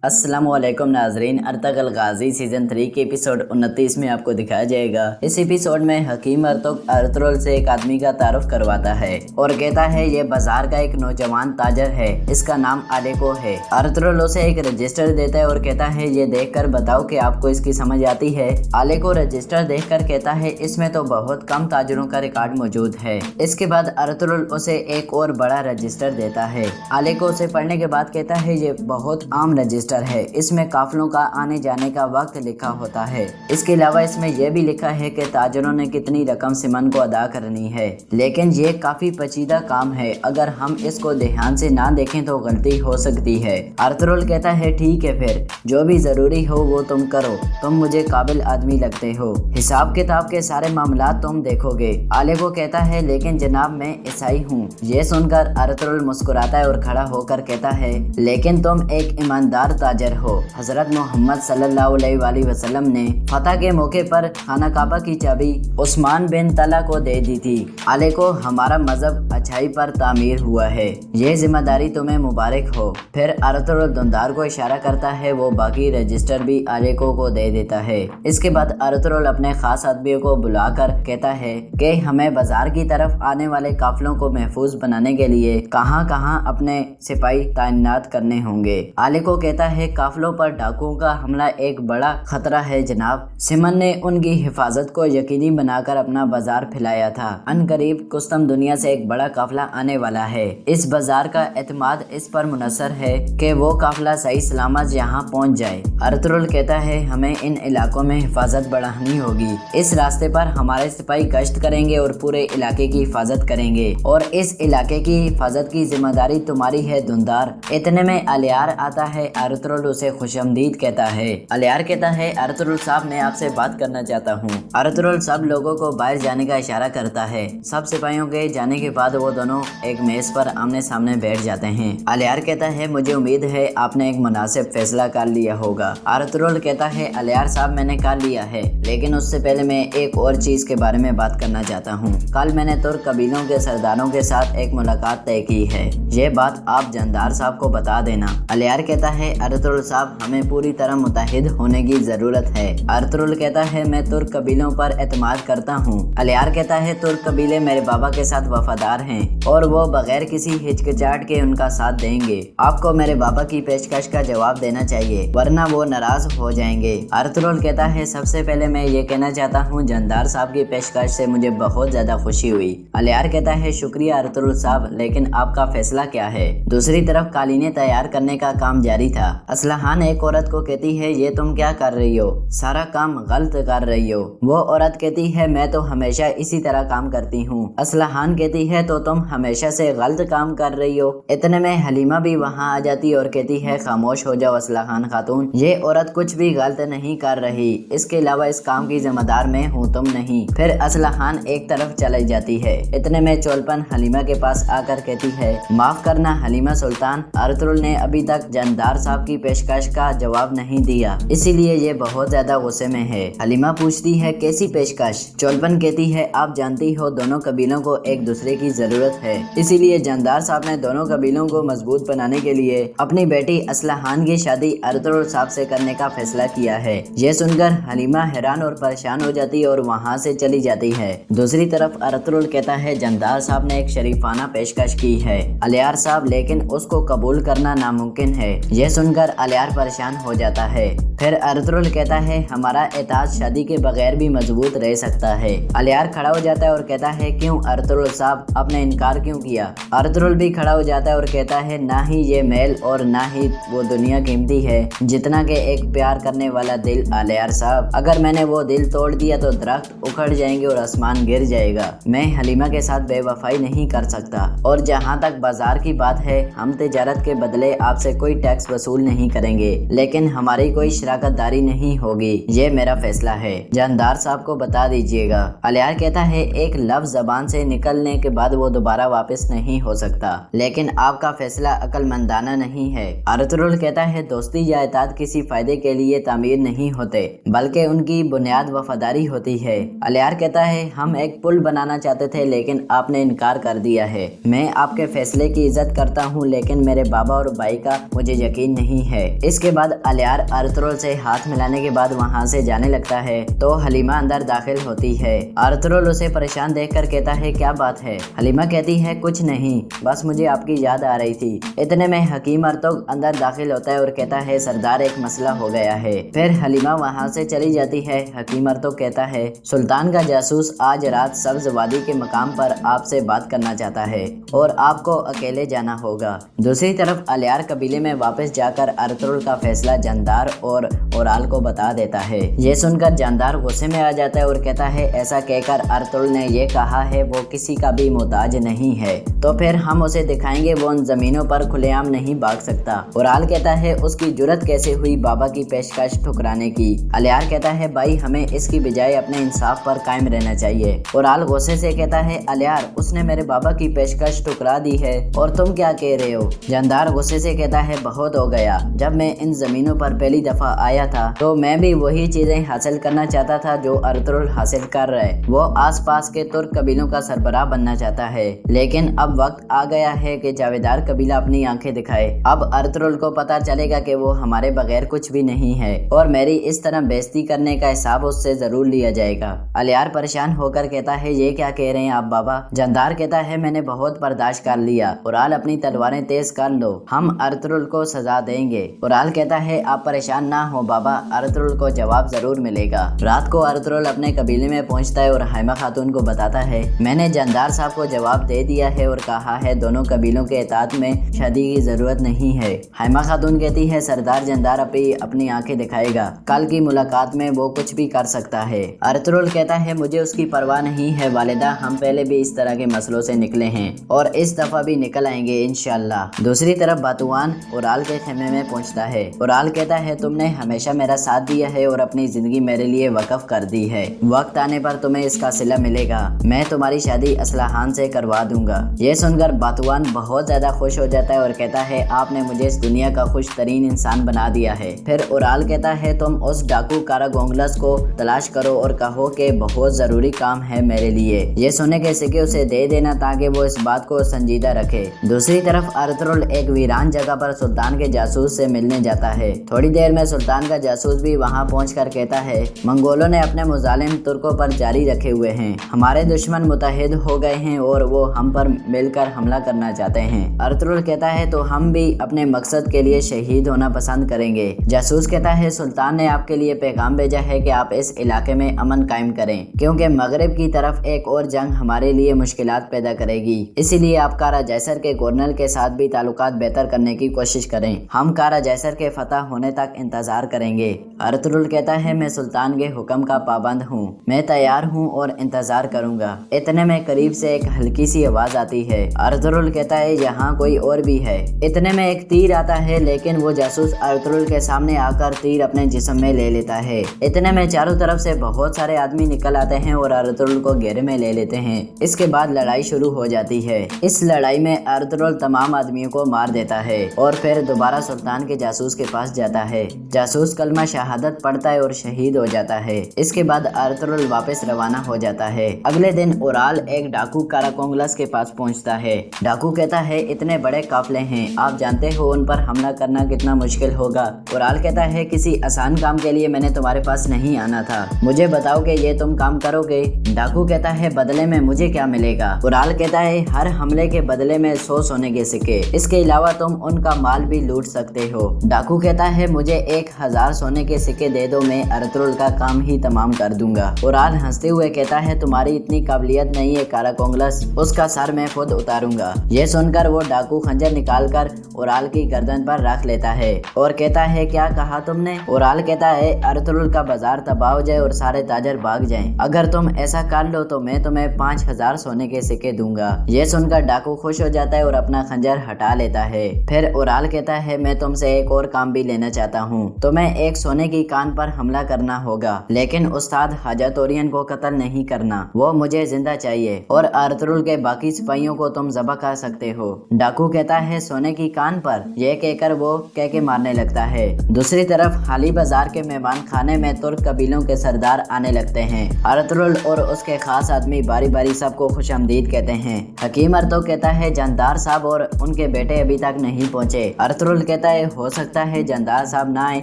अस्सलाम वालेकुम नाजरीन। अर्तुगरुल गाजी सीजन 3 के एपिसोड 29 में आपको दिखाया जाएगा। इस एपिसोड में हकीम अर्तुगरुल से एक आदमी का तारुफ करवाता है और कहता है ये बाजार का एक नौजवान ताजर है, इसका नाम आलेको है। अर्तुगरुल उसे एक रजिस्टर देता है और कहता है ये देखकर बताओ कि आपको इसकी समझ आती है। आलेको रजिस्टर देखकर कहता है इसमें तो बहुत कम ताजरों का रिकॉर्ड मौजूद है। इसके बाद अर्तुगरुल उसे एक और बड़ा रजिस्टर देता है। आलेको उसे पढ़ने के बाद कहता है ये बहुत आम रजिस्टर है, इसमें काफिलों का आने जाने का वक्त लिखा होता है। इसके अलावा इसमें यह भी लिखा है कि ताजरों ने कितनी रकम सिमन को अदा करनी है, लेकिन ये काफी पेचीदा काम है, अगर हम इसको ध्यान से ना देखें तो गलती हो सकती है। अर्तुगरुल कहता है ठीक है, फिर जो भी जरूरी हो वो तुम करो, तुम मुझे काबिल आदमी लगते हो, हिसाब किताब के सारे मामला तुम देखोगे। आलेको कहता है लेकिन जनाब मैं ईसाई हूँ। ये सुनकर अर्तुगरुल मुस्कुराता है और खड़ा होकर कहता है लेकिन तुम एक ईमानदार ताजर हो। हजरत मोहम्मद सल्लल्लाहु अलैहि वसल्लम ने फतह के मौके पर खाना काबा की चाबी उस्मान बिन तला को दे दी थी। आलेको हमारा मजहब अच्छाई पर तामीर हुआ है, ये जिम्मेदारी तुम्हें मुबारक हो। फिर अर्तुगरुल दुनदार को इशारा करता है, वो बाकी रजिस्टर भी आलेको को दे देता है। इसके बाद अर्तुगरुल अपने खास आदमियों को बुलाकर कहता है कि हमें बाजार की तरफ आने वाले काफिलों को महफूज बनाने के लिए कहां कहां अपने सिपाही तैनात करने होंगे। आलेको कहता है काफिलों पर डाकुओं का हमला एक बड़ा खतरा है जनाब। सिमन ने उनकी हिफाजत को यकीनी बनाकर अपना बाजार फैलाया था। अनकरीब कुस्तम दुनिया से एक बड़ा काफिला आने वाला है। इस बाजार का एतमाद इस पर मुनसर है कि वो काफिला सही सलामत यहाँ पहुँच जाए। अर्तुगरुल कहता है हमें इन इलाकों में हिफाजत बढ़ानी होगी। इस रास्ते पर हमारे सिपाही गश्त करेंगे और पूरे इलाके की हिफाजत करेंगे, और इस इलाके की हिफाजत की जिम्मेदारी तुम्हारी है दुनदार। इतने में अलियार आता है। अर्तुगरुल उसे खुशामदीद कहता है। अलियार कहता है अर्तुगरुल साहब मैं आपसे बात करना चाहता हूँ। अर्तुगरुल सब लोगों को बाहर जाने का इशारा करता है। सब सिपाहियों के जाने के बाद वो दोनों एक मेज पर आमने सामने बैठ जाते हैं। अलियार कहता है मुझे उम्मीद है आपने एक मुनासिब फैसला कर लिया होगा। अर्तुगरुल कहता है अलियार साहब मैंने कर लिया है, लेकिन उससे पहले मैं एक और चीज के बारे में बात करना चाहता हूँ। कल मैंने तुर्क कबीलों के सरदारों के साथ एक मुलाकात तय की है, ये बात आप जंदार साहब को बता देना। अलियार कहता है अर्तुगरुल साहब हमें पूरी तरह मुत्तहिद होने की जरूरत है। अर्तुगरुल कहता है मैं तुर्क कबीलों पर एतमाद करता हूँ। अलियार कहता है तुर्क कबीले मेरे बाबा के साथ वफादार हैं और वो बगैर किसी हिचकिचाहट के उनका साथ देंगे। आपको मेरे बाबा की पेशकश का जवाब देना चाहिए, वरना वो नाराज हो जाएंगे। अर्तुगरुल कहता है सबसे पहले मैं ये कहना चाहता हूँ जंदार साहब की पेशकश से मुझे बहुत ज्यादा खुशी हुई। अलियार कहता है शुक्रिया अर्तुगरुल साहब, लेकिन आपका फैसला क्या है? दूसरी तरफ कालीनें तैयार करने का काम जारी था। असलहान एक औरत को कहती है ये तुम क्या कर रही हो, सारा काम गलत कर रही हो। वो औरत कहती है मैं तो हमेशा इसी तरह काम करती हूँ। असलहान कहती है तो तुम हमेशा से गलत काम कर रही हो। इतने में हलीमा भी वहाँ आ जाती और कहती है खामोश हो जाओ असलहान खातून, ये औरत कुछ भी गलत नहीं कर रही, इसके अलावा इस काम की जिम्मेदार मैं हूँ तुम नहीं। फिर असलहान एक तरफ चली जाती है। इतने में चोलपन हलीमा के पास आकर कहती है माफ करना हलीमा सुल्तान, अर्तुगरुल ने अभी तक जंदार साहब की पेशकश का जवाब नहीं दिया, इसीलिए ये बहुत ज्यादा गुस्से में है। हलीमा पूछती है कैसी पेशकश? चोलपन कहती है आप जानती हो दोनों कबीलों को एक दूसरे की जरूरत है, इसीलिए जंदार साहब ने दोनों कबीलों को मजबूत बनाने के लिए अपनी बेटी असलहान की शादी अर्तुगरुल साहब से करने का फैसला किया है। ये सुनकर हलीमा हैरान और परेशान हो जाती है और वहाँ से चली जाती है। दूसरी तरफ अर्तुगरुल कहता है जंदार साहब ने एक शरीफाना पेशकश की है अलियार साहब, लेकिन उसको कबूल करना नामुमकिन है। यह सुनकर अलियार परेशान हो जाता है। फिर अर्तुगरुल कहता है हमारा एताज शादी के बगैर भी मजबूत रह सकता है। अलियार खड़ा हो जाता है और कहता है क्यों अर्तुगरुल साहब, आपने इनकार क्यों किया? अर्तुगरुल भी खड़ा हो जाता है और कहता है ना ही ये मेल और ना ही वो दुनिया कीमती है जितना के एक प्यार करने वाला दिल। अलियार साहब अगर मैंने वो दिल तोड़ दिया तो दरख्त उखड़ जाएंगे और आसमान गिर जाएगा। मैं हलीमा के साथ बेवफाई नहीं कर सकता, और जहाँ तक बाजार की बात है हम तिजारत के बदले आपसे कोई टैक्स वसूल नहीं करेंगे, लेकिन हमारी कोई शराकतदारी नहीं होगी। ये मेरा फैसला है, जानदार साहब को बता दीजिएगा। अलियार कहता है एक लफ्ज जबान से निकलने के बाद वो दोबारा वापस नहीं हो सकता, लेकिन आपका फैसला अक्लमंदाना नहीं है। अर्तुगरुल कहता है दोस्ती या इताअत किसी फायदे के लिए तामीर नहीं होते, बल्कि उनकी बुनियाद वफादारी होती है। अलियार कहता है हम एक पुल बनाना चाहते थे लेकिन आपने इनकार कर दिया है। मैं आपके फैसले की इज्जत करता हूँ, लेकिन मेरे बाबा और भाई का मुझे यकीन नहीं नहीं है। इसके बाद अलियार अर्तुगरुल से हाथ मिलाने के बाद वहाँ से जाने लगता है तो हलीमा अंदर दाखिल होती है। अर्तुगरुल उसे परेशान देखकर कहता है क्या बात है? हलीमा कहती है कुछ नहीं, बस मुझे आपकी याद आ रही थी। इतने में हकीम अर्तुगरुल अंदर दाखिल होता है और कहता है सरदार एक मसला हो गया है। फिर हलीमा वहाँ से चली जाती है। हकीम अर्तुगरुल कहता है सुल्तान का जासूस आज रात सब्ज वादी के मकाम पर आपसे बात करना चाहता है और आपको अकेले जाना होगा। दूसरी तरफ अलियार कबीले में वापस जाकर अर्तुगरुल का फैसला जानदार और ओराल को बता देता है। ये सुनकर जानदार गुस्से में आ जाता है और कहता है ऐसा कहकर अर्तुगरुल ने ये कहा है वो किसी का भी मोहताज नहीं है, तो फिर हम उसे दिखाएंगे वो उन जमीनों पर खुलेआम नहीं भाग सकता। ओराल कहता है उसकी जुर्रत कैसे हुई बाबा की पेशकश ठुकराने की? अलियार कहता है भाई हमें इसकी बजाय अपने इंसाफ पर कायम रहना चाहिए। ओराल गुस्से से कहता है अलियार उसने मेरे बाबा की पेशकश ठुकरा दी है और तुम क्या कह रहे हो? जानदार गुस्से से कहता है बहुत हो गया, जब मैं इन जमीनों पर पहली दफा आया था तो मैं भी वही चीजें हासिल करना चाहता था जो अर्तुगरुल हासिल कर रहा है। वो आसपास के तुर्क कबीलों का सरबराह बनना चाहता है, लेकिन अब वक्त आ गया है कि जावेदार कबीला अपनी आंखें दिखाए। अब अर्तुगरुल को पता चलेगा कि वो हमारे बगैर कुछ भी नहीं है और मेरी इस तरह बेइज्जती करने का हिसाब उससे जरूर लिया जाएगा। अलियार परेशान होकर कहता है ये क्या कह रहे हैं आप बाबा? जानदार कहता है मैंने बहुत बर्दाश्त कर लिया। ओराल अपनी तलवारें तेज कर लो, हम अर्तुगरुल को सजा देंगे। ओराल कहता है आप परेशान ना हो बाबा, अर्तुगरुल को जवाब जरूर मिलेगा। रात को अर्तुगरुल अपने कबीले में पहुंचता है और हाइमा खातून को बताता है मैंने जानदार साहब को जवाब दे दिया है और कहा है दोनों कबीलों के इताअत में शादी की जरूरत नहीं है। हाइमा खातून कहती है सरदार जानदार अपनी आंखें दिखाएगा, कल की मुलाकात में वो कुछ भी कर सकता है। अर्तुगरुल कहता है मुझे उसकी परवाह नहीं है वालिदा, हम पहले भी इस तरह के मसलों से निकले हैं और इस दफा भी निकल आएंगे इंशाअल्लाह। दूसरी तरफ बातुआन ओराल के खेमे में पहुंचता है। ओराल कहता है तुमने हमेशा मेरा साथ दिया है और अपनी जिंदगी मेरे लिए वक्फ कर दी है, वक्त आने पर तुम्हें इसका सिला मिलेगा। मैं तुम्हारी शादी असलाहान से करवा दूंगा। ये सुनकर बातुआन बहुत ज्यादा खुश हो जाता है और कहता है आपने मुझे इस दुनिया का खुश तरीन इंसान बना दिया है। फिर ओराल कहता है तुम उस डाकू कारागोंगलस को तलाश करो और कहो कि बहुत जरूरी काम है मेरे लिए। ये सोने के सिक्के उसे दे देना ताकि वो इस बात को संजीदा रखे। दूसरी तरफ अर्तुगरुल एक वीरान जगह पर सुल्तान के जासूस से मिलने जाता है। थोड़ी देर में सुल्तान का जासूस भी वहाँ पहुंचकर कहता है मंगोलों ने अपने मुजालिम तुर्कों पर जारी रखे हुए हैं, हमारे दुश्मन मुतहिद हो गए हैं और वो हम पर मिलकर हमला करना चाहते हैं। अर्तुगरुल कहता है तो हम भी अपने मकसद के लिए शहीद होना पसंद करेंगे। जासूस कहता है सुल्तान ने आपके लिए पैगाम भेजा है कि आप इस इलाके में अमन कायम करें, क्योंकि मगरिब की तरफ एक और जंग हमारे लिए मुश्किलात पैदा करेगी। इसीलिए आप कारा जैसर के गवर्नर के साथ भी ताल्लुकात बेहतर करने की कोशिश करें। हम कारा जैसर के फतह होने तक इंतजार करेंगे। अर्तुगरुल कहता है मैं सुल्तान के हुक्म का पाबंद हूँ, मैं तैयार हूँ और इंतजार करूँगा। इतने में करीब से एक हल्की सी आवाज आती है। अर्तुगरुल कहता है यहाँ कोई और भी है। इतने में एक तीर आता है, लेकिन वो जासूस अर्तुगरुल के सामने आकर तीर अपने जिस्म में ले लेता है। इतने में चारों तरफ से बहुत सारे आदमी निकल आते हैं और अर्तुगरुल को घेरे में ले लेते हैं। इसके बाद लड़ाई शुरू हो जाती है। इस लड़ाई में अर्तुगरुल तमाम आदमियों को मार देता है और फिर दोबारा सुल्तान के जासूस के पास जाता है। जासूस कलमा शहादत पढ़ता है और शहीद हो जाता है। इसके बाद अर्तुगरुल वापस रवाना हो जाता है। अगले दिन ओराल एक डाकू काराकोंगलस के पास पहुंचता है। डाकू कहता है इतने बड़े काफले हैं, आप जानते हो उन पर हमला करना कितना मुश्किल होगा। ओराल कहता है किसी आसान काम के लिए मैंने तुम्हारे पास नहीं आना था, मुझे बताओ कि ये तुम काम करोगे। डाकू कहता है बदले में मुझे क्या मिलेगा? ओराल कहता है हर हमले के बदले में 100 सोने के सिक्के, इसके अलावा तुम उनका माल भी लूट सकते हो। डाकू कहता है मुझे 1000 सोने के सिक्के दे दो, मैं अर्तुगरुल का काम ही तमाम कर दूंगा। ओराल हंसते हुए कहता है तुम्हारी इतनी काबिलियत नहीं है काराकोंगलस, उसका सर मैं खुद उतारूंगा। ये सुनकर वो डाकू खंजर निकालकर ओराल की गर्दन पर रख लेता है और कहता है क्या कहा तुमने? ओराल कहता है अर्तुगरुल का बाजार तबाह हो जाए और सारे ताजर भाग जाएं। अगर तुम ऐसा कर लो तो मैं तुम्हें 5000 सोने के सिक्के दूंगा। ये सुनकर डाकू खुश हो जाता है और अपना खंजर हटा लेता है। फिर ओराल कहता है मैं तुमसे एक और काम भी लेना चाहता हूँ, तुम्हें एक सोने की कान पर हमला करना होगा, लेकिन उस्ताद हाजातोरियन को कत्ल नहीं करना, वो मुझे जिंदा चाहिए और अर्तुगरुल के बाकी सिपाहियों को तुम ज़ब्ह कर सकते हो। डाकू कहता है सोने की कान पर, यह कहकर वो कह के मारने लगता है। दूसरी तरफ हाली बाजार के मेहमान खाने में तुर्क कबीलों के सरदार आने लगते हैं। अर्तुगरुल और उसके खास आदमी बारी बारी सबको खुशामदीद कहते हैं। हकीम अर्तुगरुल कहता है जानदार साहब और उनके बेटे अभी तक नहीं पहुँचे। अर्तुगरुल कहता कहता है हो सकता है जंदार साहब ना आए,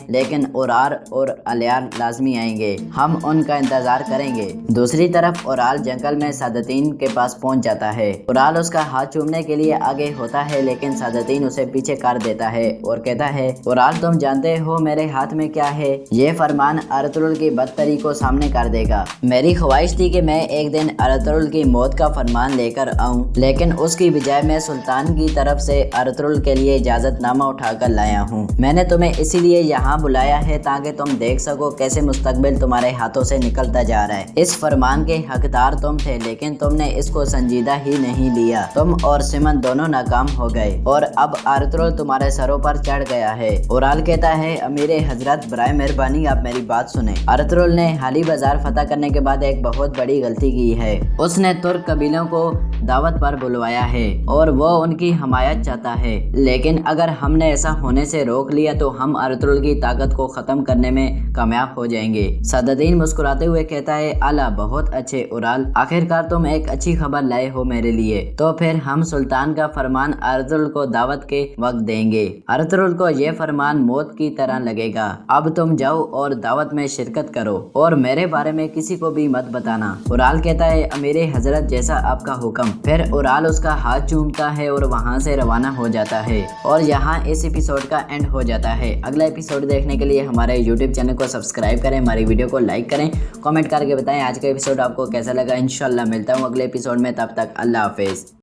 लेकिन ओरार और अलियार लाजमी आएंगे, हम उनका इंतजार करेंगे। दूसरी तरफ ओराल जंगल में सादतीन के पास पहुंच जाता है। ओराल उसका हाथ चूमने के लिए आगे होता है, लेकिन सादतीन उसे पीछे कर देता है और कहता है ओराल तुम जानते हो मेरे हाथ में क्या है, ये फरमान अर्तुगरुल की बदतरी को सामने कर देगा। मेरी ख्वाहिश थी कि मैं एक दिन अर्तुगरुल की मौत का फरमान लेकर आऊं, लेकिन उसकी बजाय मैं सुल्तान की तरफ से अर्तुगरुल के लिए इजाजतनामा उठाकर लाया हूँ। मैंने तुम्हें इसीलिए यहाँ बुलाया है ताकि तुम देख सको कैसे मुस्तकबिल तुम्हारे हाथों से निकलता जा रहा है। इस फरमान के हकदार तुम थे, लेकिन तुमने इसको संजीदा ही नहीं लिया। तुम और सिमन दोनों नाकाम हो गए और अब अर्तुगरुल तुम्हारे सरों पर चढ़ गया है। ओराल कहता है अमीर हजरत बराए मेहरबानी आप मेरी बात सुने। अर्तुगरुल ने हाली बाजार फतह करने के बाद एक बहुत बड़ी गलती की है। उसने तुर्क कबीलों को दावत पर बुलवाया है और वो उनकी हमायत चाहता है, लेकिन अगर हमने ऐसा होने से रोक लिया तो हम अर्तुगरुल की ताकत को खत्म करने में कामयाब हो जाएंगे। सादतीन मुस्कुराते हुए कहता है आला बहुत अच्छे ओराल, आखिरकार तुम एक अच्छी खबर लाए हो मेरे लिए। तो फिर हम सुल्तान का फरमान अर्तुगरुल को दावत के वक्त देंगे। अर्तुगरुल को ये फरमान मौत की तरह लगेगा। अब तुम जाओ और दावत में शिरकत करो और मेरे बारे में किसी को भी मत बताना। ओराल कहता है अमीरे हजरत जैसा आपका हुक्म। फिर ओराल उसका हाथ चूमता है और वहाँ से रवाना हो जाता है और यहाँ इस एपिसोड का एंड हो जाता है। अगला एपिसोड देखने के लिए हमारे यूट्यूब चैनल को सब्सक्राइब करें, हमारी वीडियो को लाइक करें, कमेंट करके बताएं आज का एपिसोड आपको कैसा लगा। इंशाल्लाह मिलता हूँ अगले एपिसोड में, तब तक अल्लाह हाफिज।